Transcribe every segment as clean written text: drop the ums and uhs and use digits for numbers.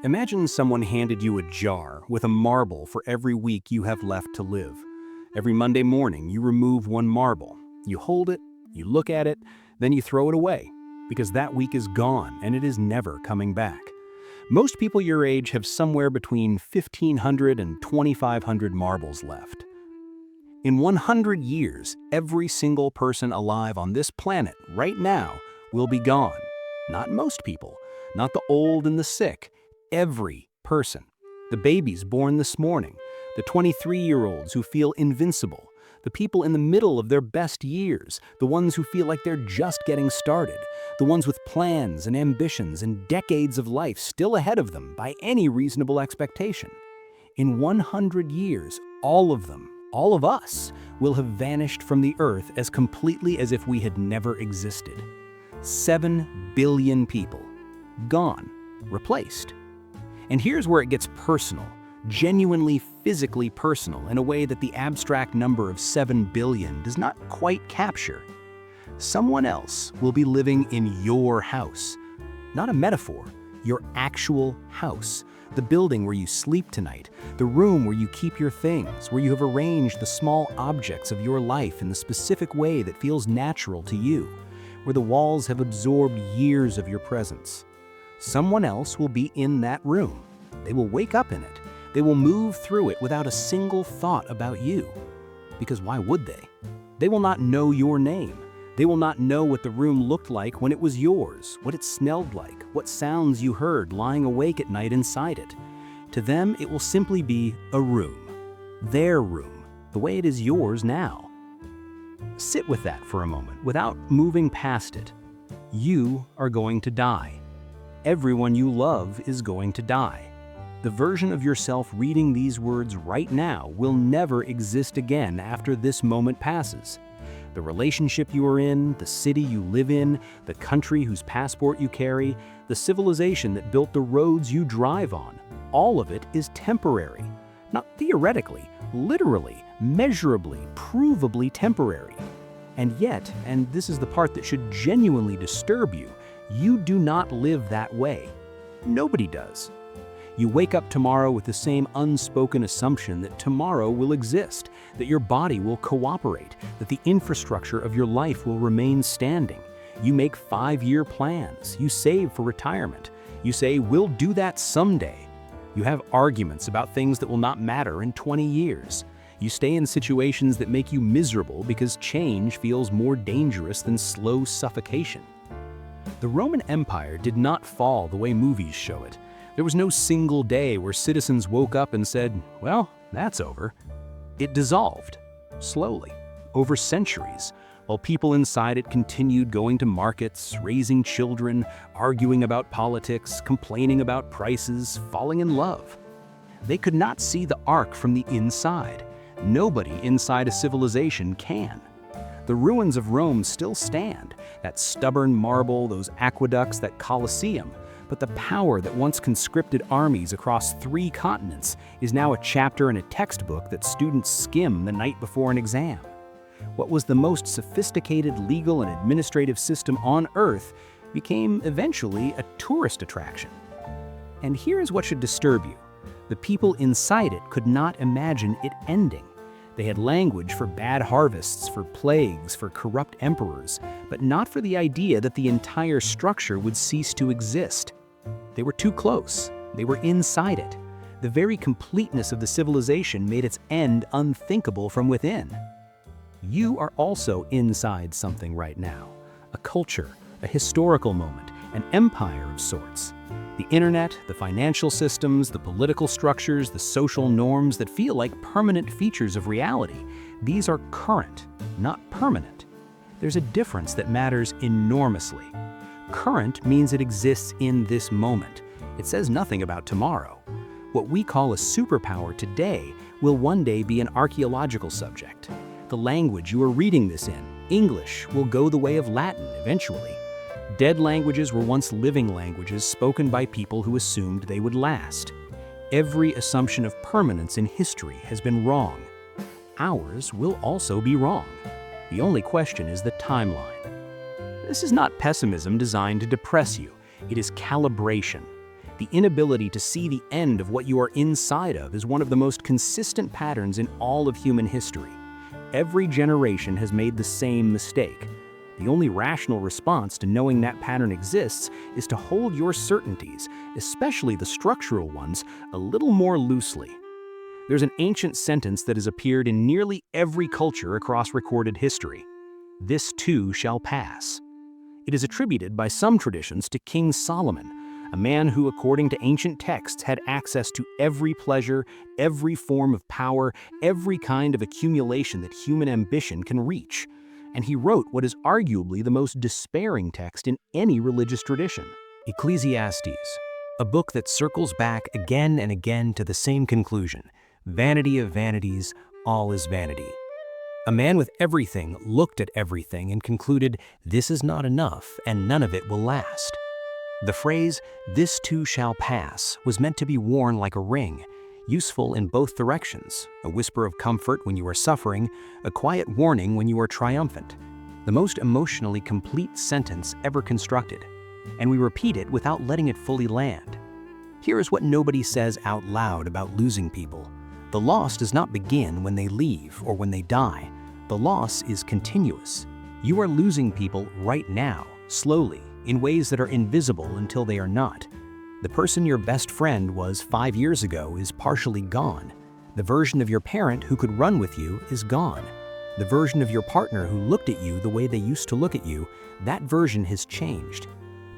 Imagine someone handed you a jar with a marble for every week you have left to live. Every Monday morning, you remove one marble. You hold it, you look at it, then you throw it away, because that week is gone and it is never coming back. Most people your age have somewhere between 1,500 and 2,500 marbles left. In 100 years, every single person alive on this planet right now will be gone. Not most people, not the old and the sick, every person. The babies born this morning, the 23-year-olds who feel invincible, the people in the middle of their best years, the ones who feel like they're just getting started, the ones with plans and ambitions and decades of life still ahead of them by any reasonable expectation. In 100 years, all of them, all of us, will have vanished from the earth as completely as if we had never existed. 7 billion people. Gone. Replaced. And here's where it gets personal, genuinely physically personal in a way that the abstract number of 7 billion does not quite capture. Someone else will be living in your house. Not a metaphor, your actual house. The building where you sleep tonight, the room where you keep your things, where you have arranged the small objects of your life in the specific way that feels natural to you, where the walls have absorbed years of your presence. Someone else will be in that room. They will wake up in it. They will move through it without a single thought about you. Because why would they? They will not know your name. They will not know what the room looked like when it was yours, what it smelled like, what sounds you heard lying awake at night inside it. To them, it will simply be a room. Their room, the way it is yours now. Sit with that for a moment without moving past it. You are going to die. Everyone you love is going to die. The version of yourself reading these words right now will never exist again after this moment passes. The relationship you are in, the city you live in, the country whose passport you carry, the civilization that built the roads you drive on, all of it is temporary. Not theoretically, literally, measurably, provably temporary. And yet, and this is the part that should genuinely disturb you, you do not live that way. Nobody does. You wake up tomorrow with the same unspoken assumption that tomorrow will exist, that your body will cooperate, that the infrastructure of your life will remain standing. You make 5-year plans. You save for retirement. You say, we'll do that someday. You have arguments about things that will not matter in 20 years. You stay in situations that make you miserable because change feels more dangerous than slow suffocation. The Roman Empire did not fall the way movies show it. There was no single day where citizens woke up and said, well, that's over. It dissolved, slowly, over centuries, while people inside it continued going to markets, raising children, arguing about politics, complaining about prices, falling in love. They could not see the arc from the inside. Nobody inside a civilization can. The ruins of Rome still stand, that stubborn marble, those aqueducts, that Colosseum. But the power that once conscripted armies across 3 continents is now a chapter in a textbook that students skim the night before an exam. What was the most sophisticated legal and administrative system on Earth became eventually a tourist attraction. And here's what should disturb you. The people inside it could not imagine it ending. They had language for bad harvests, for plagues, for corrupt emperors, but not for the idea that the entire structure would cease to exist. They were too close. They were inside it. The very completeness of the civilization made its end unthinkable from within. You are also inside something right now. A culture, a historical moment, an empire of sorts. The internet, the financial systems, the political structures, the social norms that feel like permanent features of reality. These are current, not permanent. There's a difference that matters enormously. Current means it exists in this moment. It says nothing about tomorrow. What we call a superpower today will one day be an archaeological subject. The language you are reading this in, English, will go the way of Latin eventually. Dead languages were once living languages spoken by people who assumed they would last. Every assumption of permanence in history has been wrong. Ours will also be wrong. The only question is the timeline. This is not pessimism designed to depress you. It is calibration. The inability to see the end of what you are inside of is one of the most consistent patterns in all of human history. Every generation has made the same mistake. The only rational response to knowing that pattern exists is to hold your certainties, especially the structural ones, a little more loosely. There's an ancient sentence that has appeared in nearly every culture across recorded history. This too shall pass. It is attributed by some traditions to King Solomon, a man who, according to ancient texts, had access to every pleasure, every form of power, every kind of accumulation that human ambition can reach. And he wrote what is arguably the most despairing text in any religious tradition, Ecclesiastes, a book that circles back again and again to the same conclusion: vanity of vanities, all is vanity. A man with everything looked at everything and concluded, this is not enough and none of it will last. The phrase, this too shall pass, was meant to be worn like a ring, useful in both directions, a whisper of comfort when you are suffering, a quiet warning when you are triumphant. The most emotionally complete sentence ever constructed, and we repeat it without letting it fully land. Here is what nobody says out loud about losing people. The loss does not begin when they leave or when they die. The loss is continuous. You are losing people right now, slowly, in ways that are invisible until they are not. The person your best friend was 5 years ago is partially gone. The version of your parent who could run with you is gone. The version of your partner who looked at you the way they used to look at you, that version has changed.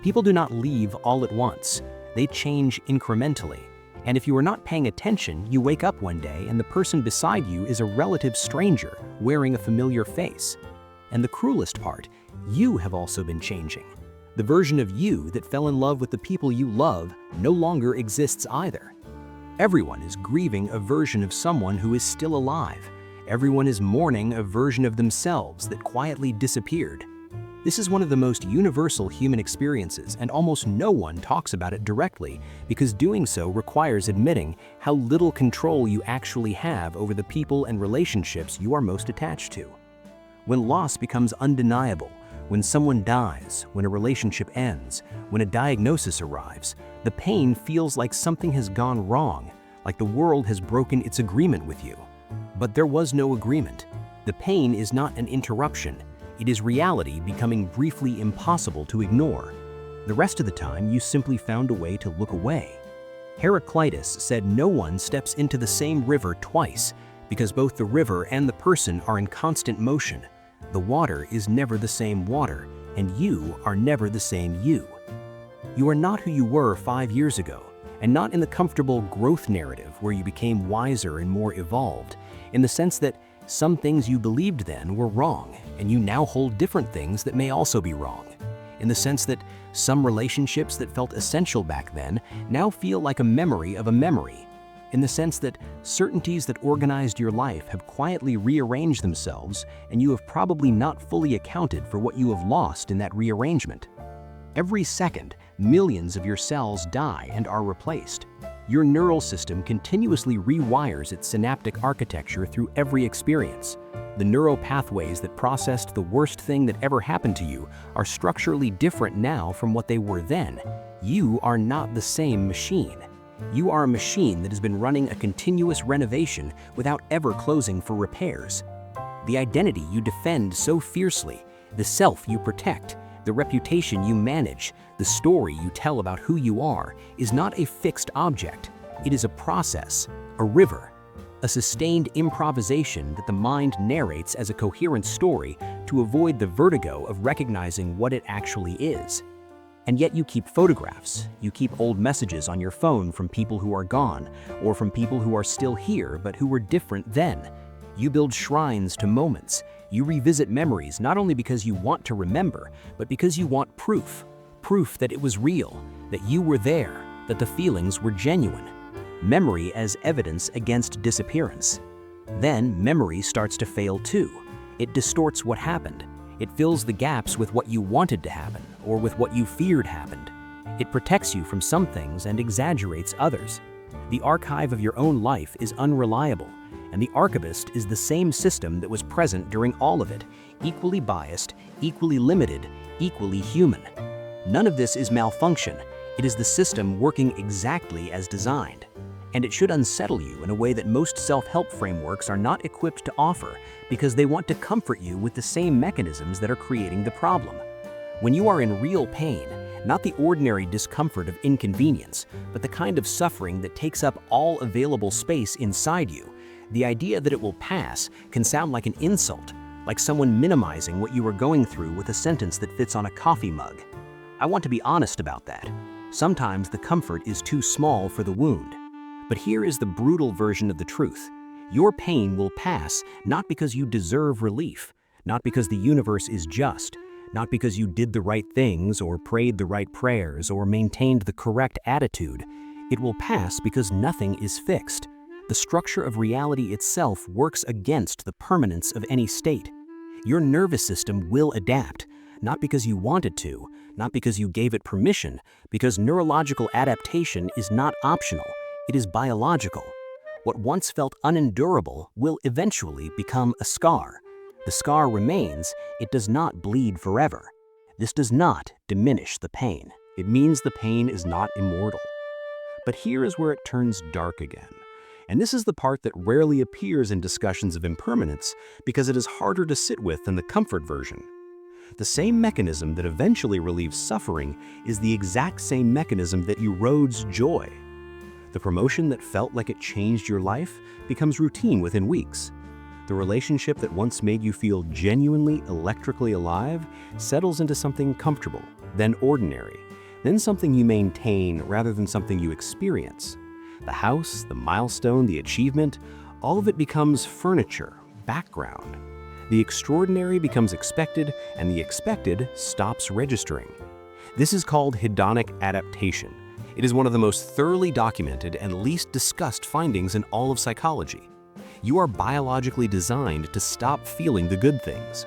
People do not leave all at once. They change incrementally. And if you are not paying attention, you wake up one day and the person beside you is a relative stranger wearing a familiar face. And the cruelest part, you have also been changing. The version of you that fell in love with the people you love no longer exists either. Everyone is grieving a version of someone who is still alive. Everyone is mourning a version of themselves that quietly disappeared. This is one of the most universal human experiences, and almost no one talks about it directly because doing so requires admitting how little control you actually have over the people and relationships you are most attached to. When loss becomes undeniable, when someone dies, when a relationship ends, when a diagnosis arrives, the pain feels like something has gone wrong, like the world has broken its agreement with you. But there was no agreement. The pain is not an interruption. It is reality becoming briefly impossible to ignore. The rest of the time, you simply found a way to look away. Heraclitus said no one steps into the same river twice, because both the river and the person are in constant motion. The water is never the same water, and you are never the same you. You are not who you were 5 years ago, and not in the comfortable growth narrative where you became wiser and more evolved, in the sense that some things you believed then were wrong, and you now hold different things that may also be wrong. In the sense that some relationships that felt essential back then now feel like a memory of a memory. In the sense that certainties that organized your life have quietly rearranged themselves, and you have probably not fully accounted for what you have lost in that rearrangement. Every second, millions of your cells die and are replaced. Your neural system continuously rewires its synaptic architecture through every experience. The neural pathways that processed the worst thing that ever happened to you are structurally different now from what they were then. You are not the same machine. You are a machine that has been running a continuous renovation without ever closing for repairs. The identity you defend so fiercely, the self you protect, the reputation you manage, the story you tell about who you are, is not a fixed object. It is a process, a river, a sustained improvisation that the mind narrates as a coherent story to avoid the vertigo of recognizing what it actually is. And yet you keep photographs, you keep old messages on your phone from people who are gone, or from people who are still here but who were different then. You build shrines to moments. You revisit memories not only because you want to remember, but because you want proof. Proof that it was real, that you were there, that the feelings were genuine. Memory as evidence against disappearance. Then memory starts to fail too. It distorts what happened. It fills the gaps with what you wanted to happen, or with what you feared happened. It protects you from some things and exaggerates others. The archive of your own life is unreliable, and the archivist is the same system that was present during all of it, equally biased, equally limited, equally human. None of this is malfunction. It is the system working exactly as designed. And it should unsettle you in a way that most self-help frameworks are not equipped to offer because they want to comfort you with the same mechanisms that are creating the problem. When you are in real pain, not the ordinary discomfort of inconvenience, but the kind of suffering that takes up all available space inside you, the idea that it will pass can sound like an insult, like someone minimizing what you are going through with a sentence that fits on a coffee mug. I want to be honest about that. Sometimes the comfort is too small for the wound. But here is the brutal version of the truth. Your pain will pass not because you deserve relief, not because the universe is just, not because you did the right things or prayed the right prayers or maintained the correct attitude. It will pass because nothing is fixed. The structure of reality itself works against the permanence of any state. Your nervous system will adapt, not because you wanted to, not because you gave it permission, because neurological adaptation is not optional. It is biological. What once felt unendurable will eventually become a scar. The scar remains, it does not bleed forever. This does not diminish the pain. It means the pain is not immortal. But here is where it turns dark again. And this is the part that rarely appears in discussions of impermanence because it is harder to sit with than the comfort version. The same mechanism that eventually relieves suffering is the exact same mechanism that erodes joy. The promotion that felt like it changed your life becomes routine within weeks. The relationship that once made you feel genuinely electrically alive settles into something comfortable, then ordinary, then something you maintain rather than something you experience. The house, the milestone, the achievement, all of it becomes furniture, background. The extraordinary becomes expected, and the expected stops registering. This is called hedonic adaptation. It is one of the most thoroughly documented and least discussed findings in all of psychology. You are biologically designed to stop feeling the good things.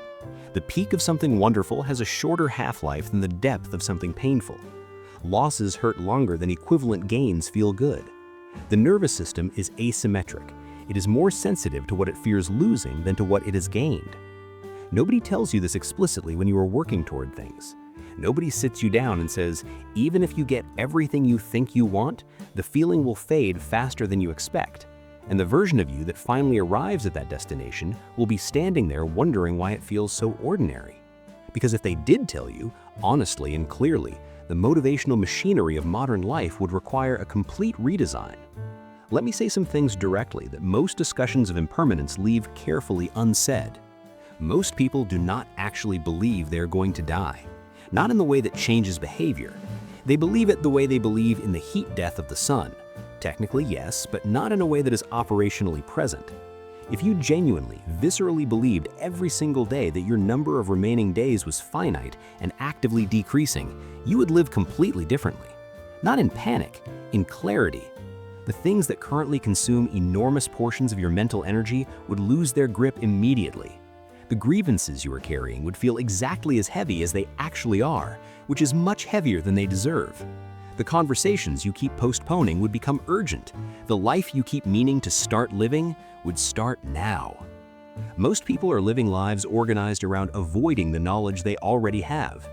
The peak of something wonderful has a shorter half-life than the depth of something painful. Losses hurt longer than equivalent gains feel good. The nervous system is asymmetric. It is more sensitive to what it fears losing than to what it has gained. Nobody tells you this explicitly when you are working toward things. Nobody sits you down and says, even if you get everything you think you want, the feeling will fade faster than you expect. And the version of you that finally arrives at that destination will be standing there wondering why it feels so ordinary. Because if they did tell you, honestly and clearly, the motivational machinery of modern life would require a complete redesign. Let me say some things directly that most discussions of impermanence leave carefully unsaid. Most people do not actually believe they're going to die. Not in the way that changes behavior. They believe it the way they believe in the heat death of the sun. Technically, yes, but not in a way that is operationally present. If you genuinely, viscerally believed every single day that your number of remaining days was finite and actively decreasing, you would live completely differently. Not in panic, in clarity. The things that currently consume enormous portions of your mental energy would lose their grip immediately. The grievances you are carrying would feel exactly as heavy as they actually are, which is much heavier than they deserve. The conversations you keep postponing would become urgent. The life you keep meaning to start living would start now. Most people are living lives organized around avoiding the knowledge they already have.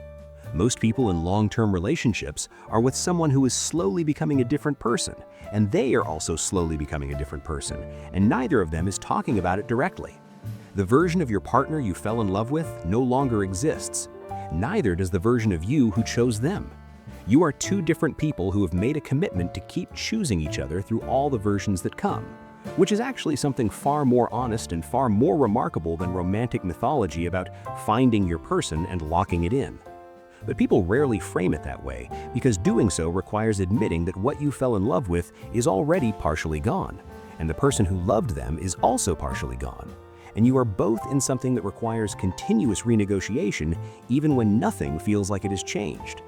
Most people in long-term relationships are with someone who is slowly becoming a different person, and they are also slowly becoming a different person, and neither of them is talking about it directly. The version of your partner you fell in love with no longer exists. Neither does the version of you who chose them. You are two different people who have made a commitment to keep choosing each other through all the versions that come, which is actually something far more honest and far more remarkable than romantic mythology about finding your person and locking it in. But people rarely frame it that way because doing so requires admitting that what you fell in love with is already partially gone, and the person who loved them is also partially gone. And you are both in something that requires continuous renegotiation even when nothing feels like it has changed.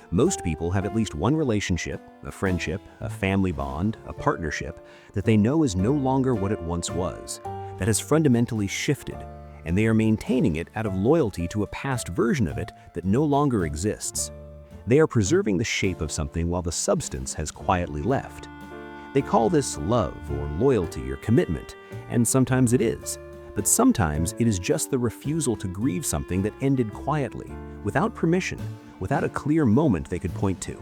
Most people have at least one relationship, a friendship, a family bond, a partnership that they know is no longer what it once was, that has fundamentally shifted, and they are maintaining it out of loyalty to a past version of it that no longer exists. They are preserving the shape of something while the substance has quietly left. They call this love or loyalty or commitment, and sometimes it is. But sometimes it is just the refusal to grieve something that ended quietly, without permission, without a clear moment they could point to.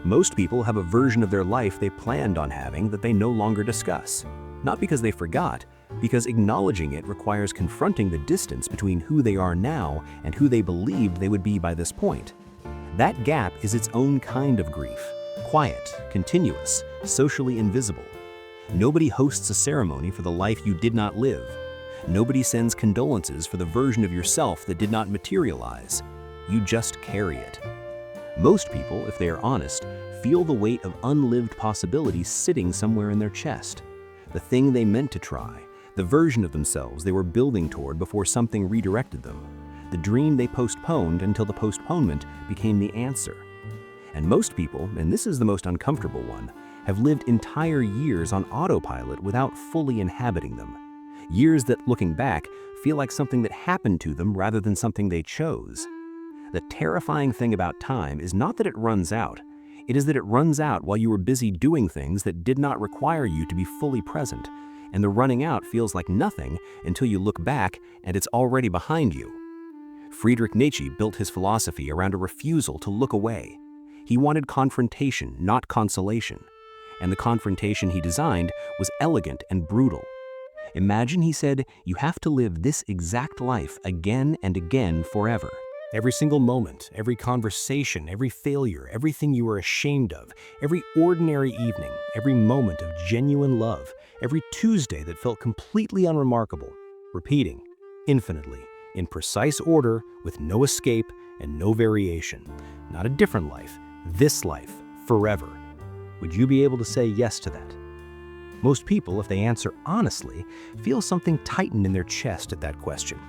Most people have a version of their life they planned on having that they no longer discuss. Not because they forgot, because acknowledging it requires confronting the distance between who they are now and who they believed they would be by this point. That gap is its own kind of grief, quiet, continuous, socially invisible. Nobody hosts a ceremony for the life you did not live. Nobody sends condolences for the version of yourself that did not materialize. You just carry it. Most people, if they are honest, feel the weight of unlived possibilities sitting somewhere in their chest. The thing they meant to try, the version of themselves they were building toward before something redirected them. The dream they postponed until the postponement became the answer. And most people, and this is the most uncomfortable one, have lived entire years on autopilot without fully inhabiting them. Years that, looking back, feel like something that happened to them rather than something they chose. The terrifying thing about time is not that it runs out. It is that it runs out while you were busy doing things that did not require you to be fully present, and the running out feels like nothing until you look back and it's already behind you. Friedrich Nietzsche built his philosophy around a refusal to look away. He wanted confrontation, not consolation. And the confrontation he designed was elegant and brutal. Imagine, he said, you have to live this exact life again and again forever. Every single moment, every conversation, every failure, everything you are ashamed of, every ordinary evening, every moment of genuine love, every Tuesday that felt completely unremarkable, repeating, infinitely, in precise order, with no escape and no variation. Not a different life, this life, forever. Would you be able to say yes to that? Most people, if they answer honestly, feel something tighten in their chest at that question.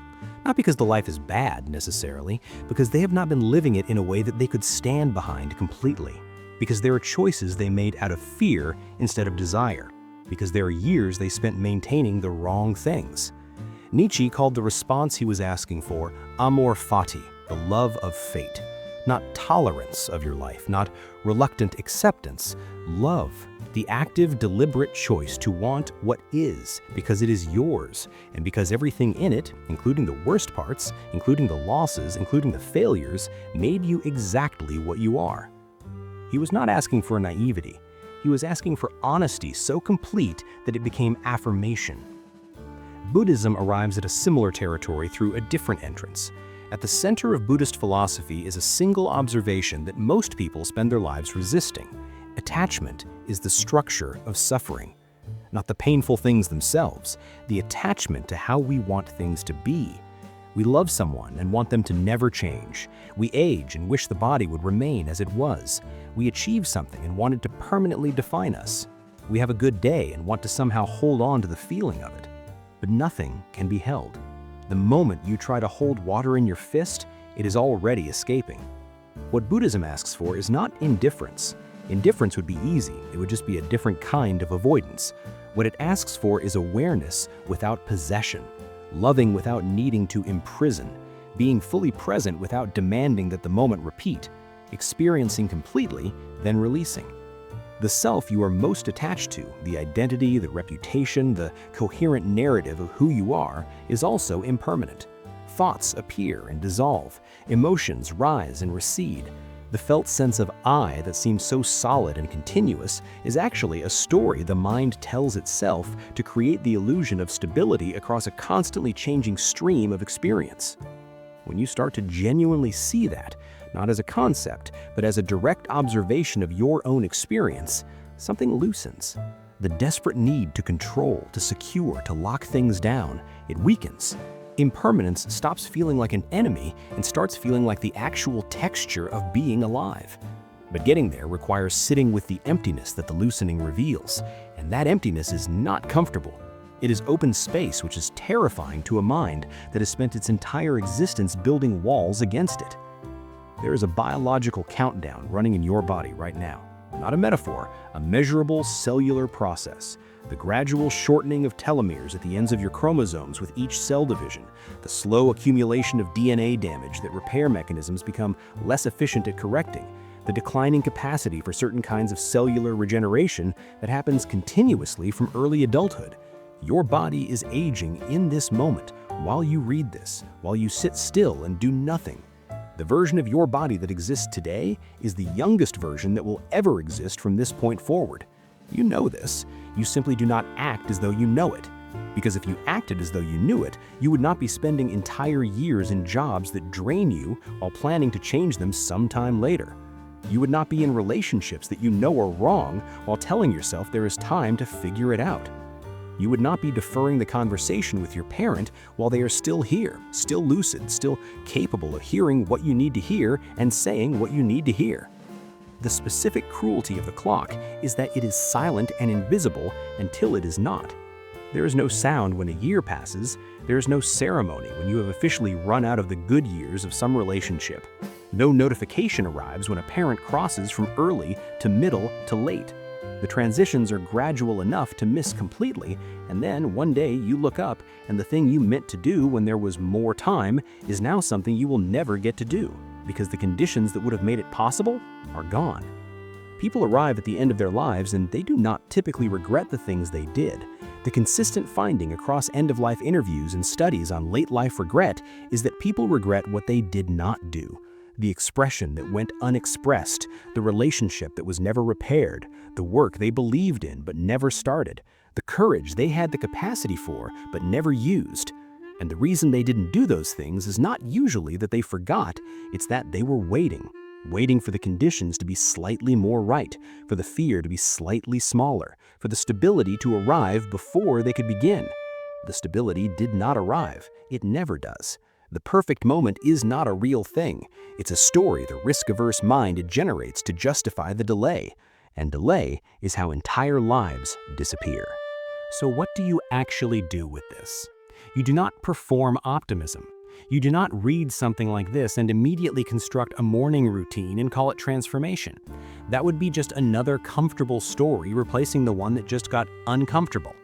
Not because the life is bad, necessarily, because they have not been living it in a way that they could stand behind completely. Because there are choices they made out of fear instead of desire. Because there are years they spent maintaining the wrong things. Nietzsche called the response he was asking for Amor fati, the love of fate. Not tolerance of your life, not reluctant acceptance. Love, the active, deliberate choice to want what is, because it is yours, and because everything in it, including the worst parts, including the losses, including the failures, made you exactly what you are. He was not asking for naivety. He was asking for honesty so complete that it became affirmation. Buddhism arrives at a similar territory through a different entrance. At the center of Buddhist philosophy is a single observation that most people spend their lives resisting. Attachment is the structure of suffering. Not the painful things themselves, the attachment to how we want things to be. We love someone and want them to never change. We age and wish the body would remain as it was. We achieve something and want it to permanently define us. We have a good day and want to somehow hold on to the feeling of it. But nothing can be held. The moment you try to hold water in your fist, it is already escaping. What Buddhism asks for is not indifference. Indifference would be easy. It would just be a different kind of avoidance. What it asks for is awareness without possession, loving without needing to imprison, being fully present without demanding that the moment repeat, experiencing completely, then releasing. The self you are most attached to, the identity, the reputation, the coherent narrative of who you are, is also impermanent. Thoughts appear and dissolve. Emotions rise and recede. The felt sense of I that seems so solid and continuous is actually a story the mind tells itself to create the illusion of stability across a constantly changing stream of experience. When you start to genuinely see that, not as a concept, but as a direct observation of your own experience, something loosens. The desperate need to control, to secure, to lock things down, it weakens. Impermanence stops feeling like an enemy and starts feeling like the actual texture of being alive. But getting there requires sitting with the emptiness that the loosening reveals, and that emptiness is not comfortable. It is open space which is terrifying to a mind that has spent its entire existence building walls against it. There is a biological countdown running in your body right now. Not a metaphor, a measurable cellular process. The gradual shortening of telomeres at the ends of your chromosomes with each cell division, the slow accumulation of DNA damage that repair mechanisms become less efficient at correcting, the declining capacity for certain kinds of cellular regeneration that happens continuously from early adulthood. Your body is aging in this moment while you read this, while you sit still and do nothing. The version of your body that exists today is the youngest version that will ever exist from this point forward. You know this. You simply do not act as though you know it. Because if you acted as though you knew it, you would not be spending entire years in jobs that drain you while planning to change them sometime later. You would not be in relationships that you know are wrong while telling yourself there is time to figure it out. You would not be deferring the conversation with your parent while they are still here, still lucid, still capable of hearing what you need to hear and saying what you need to hear. The specific cruelty of the clock is that it is silent and invisible until it is not. There is no sound when a year passes. There is no ceremony when you have officially run out of the good years of some relationship. No notification arrives when a parent crosses from early to middle to late. The transitions are gradual enough to miss completely, and then one day you look up and the thing you meant to do when there was more time is now something you will never get to do, because the conditions that would have made it possible are gone. People arrive at the end of their lives and they do not typically regret the things they did. The consistent finding across end-of-life interviews and studies on late-life regret is that people regret what they did not do. The expression that went unexpressed, the relationship that was never repaired, the work they believed in but never started, the courage they had the capacity for but never used. And the reason they didn't do those things is not usually that they forgot, it's that they were waiting for the conditions to be slightly more right, for the fear to be slightly smaller, for the stability to arrive before they could begin. The stability did not arrive. It never does. The perfect moment is not a real thing. It's a story the risk-averse mind generates to justify the delay. And delay is how entire lives disappear. So what do you actually do with this? You do not perform optimism. You do not read something like this and immediately construct a morning routine and call it transformation. That would be just another comfortable story replacing the one that just got uncomfortable.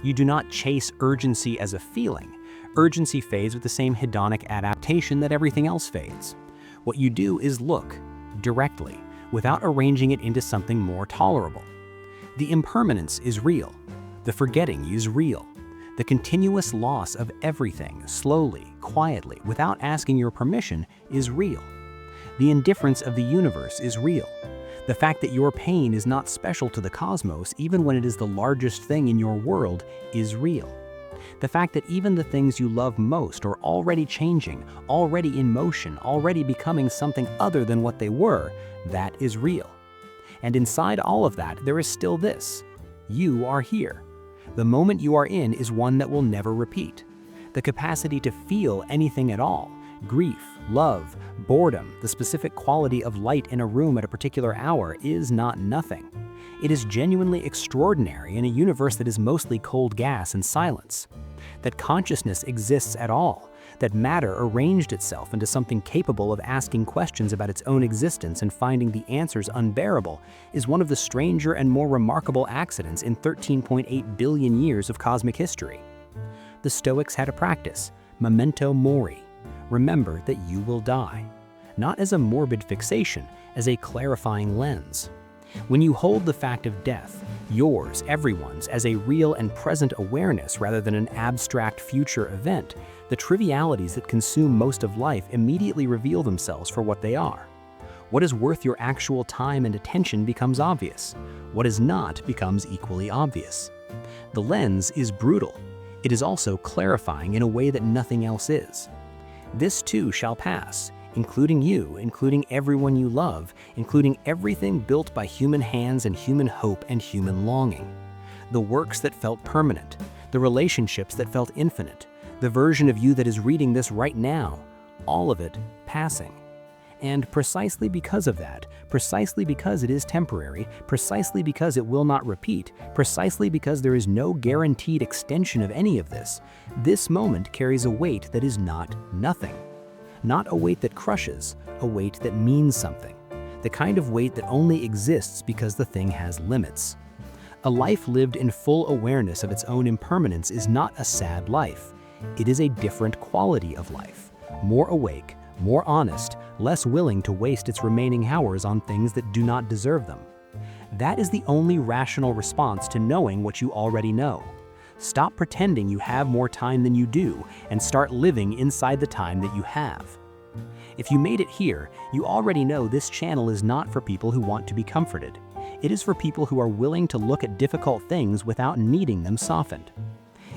You do not chase urgency as a feeling. Urgency fades with the same hedonic adaptation that everything else fades. What you do is look directly, without arranging it into something more tolerable. The impermanence is real. The forgetting is real. The continuous loss of everything, slowly, quietly, without asking your permission, is real. The indifference of the universe is real. The fact that your pain is not special to the cosmos, even when it is the largest thing in your world, is real. The fact that even the things you love most are already changing, already in motion, already becoming something other than what they were, that is real. And inside all of that, there is still this. You are here. The moment you are in is one that will never repeat. The capacity to feel anything at all, grief, love, boredom, the specific quality of light in a room at a particular hour is not nothing. It is genuinely extraordinary in a universe that is mostly cold gas and silence. That consciousness exists at all, that matter arranged itself into something capable of asking questions about its own existence and finding the answers unbearable, is one of the stranger and more remarkable accidents in 13.8 billion years of cosmic history. The Stoics had a practice, memento mori. Remember that you will die. Not as a morbid fixation, as a clarifying lens. When you hold the fact of death, yours, everyone's, as a real and present awareness rather than an abstract future event, the trivialities that consume most of life immediately reveal themselves for what they are. What is worth your actual time and attention becomes obvious. What is not becomes equally obvious. The lens is brutal. It is also clarifying in a way that nothing else is. This too shall pass, including you, including everyone you love, including everything built by human hands and human hope and human longing. The works that felt permanent, the relationships that felt infinite, the version of you that is reading this right now, all of it passing. And precisely because of that, precisely because it is temporary, precisely because it will not repeat, precisely because there is no guaranteed extension of any of this, this moment carries a weight that is not nothing. Not a weight that crushes, a weight that means something. The kind of weight that only exists because the thing has limits. A life lived in full awareness of its own impermanence is not a sad life. It is a different quality of life. More awake, more honest, less willing to waste its remaining hours on things that do not deserve them. That is the only rational response to knowing what you already know. Stop pretending you have more time than you do and start living inside the time that you have. If you made it here, you already know this channel is not for people who want to be comforted. It is for people who are willing to look at difficult things without needing them softened.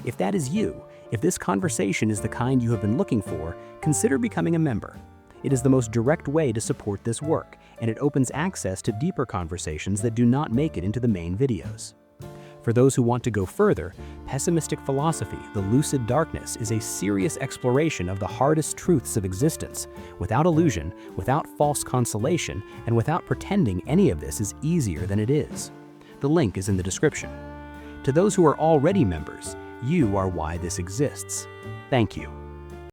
If that is you, if this conversation is the kind you have been looking for, consider becoming a member. It is the most direct way to support this work, and it opens access to deeper conversations that do not make it into the main videos. For those who want to go further, Pessimistic Philosophy, The Lucid Darkness is a serious exploration of the hardest truths of existence, without illusion, without false consolation, and without pretending any of this is easier than it is. The link is in the description. To those who are already members, you are why this exists. Thank you.